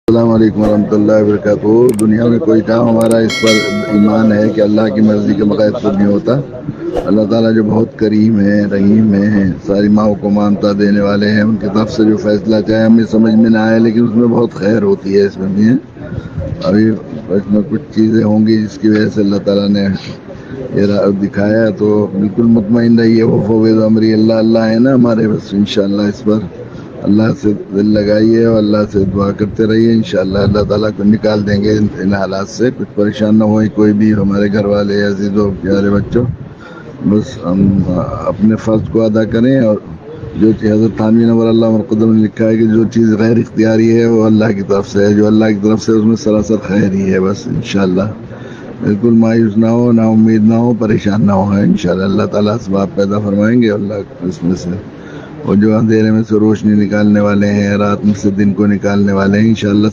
السلام علیکم ورحمۃ اللہ وبرکاتہ۔ دنیا میں کوئی کام ہمارا اس پر ایمان ہے کہ اللہ کی مرضی کے بغیر خود نہیں ہوتا۔ اللہ تعالیٰ جو بہت کریم ہے، رحیم ہے، ساری ماؤں کو مانتا دینے والے ہیں، ان کی طرف سے جو فیصلہ چاہے ہمیں سمجھ میں نہ آئے لیکن اس میں بہت خیر ہوتی ہے۔ اس میں بھی ابھی اس میں کچھ چیزیں ہوں گی جس کی وجہ سے اللہ تعالیٰ نے یہ دکھایا، تو بالکل مطمئن رہیے، وہ فوض امری اللہ اللہ ہے نا ہمارے، بس انشاءاللہ اس پر اللہ سے دل لگائیے اور اللہ سے دعا کرتے رہیے، انشاءاللہ اللہ تعالیٰ کو نکال دیں گے ان حالات سے۔ کچھ پریشان نہ ہوئے کوئی بھی، ہمارے گھر والے، عزیزوں، پیارے بچوں، بس ہم اپنے فرض کو ادا کریں، اور جو چیز حضرت تھانوی نور اللہ مرقدم نے لکھا ہے کہ جو چیز غیر اختیاری ہے وہ اللہ کی طرف سے ہے، جو اللہ کی طرف سے اس میں سراسر خیر ہی ہے، بس انشاءاللہ بالکل مایوس نہ ہو، نا امید نہ ہو، پریشان نہ ہو، انشاءاللہ اللہ تعالیٰ اسباب پیدا فرمائیں گے، اللہ اس میں سے اور جو اندھیرے میں سے روشنی نکالنے والے ہیں، رات میں سے دن کو نکالنے والے ہیں، انشاءاللہ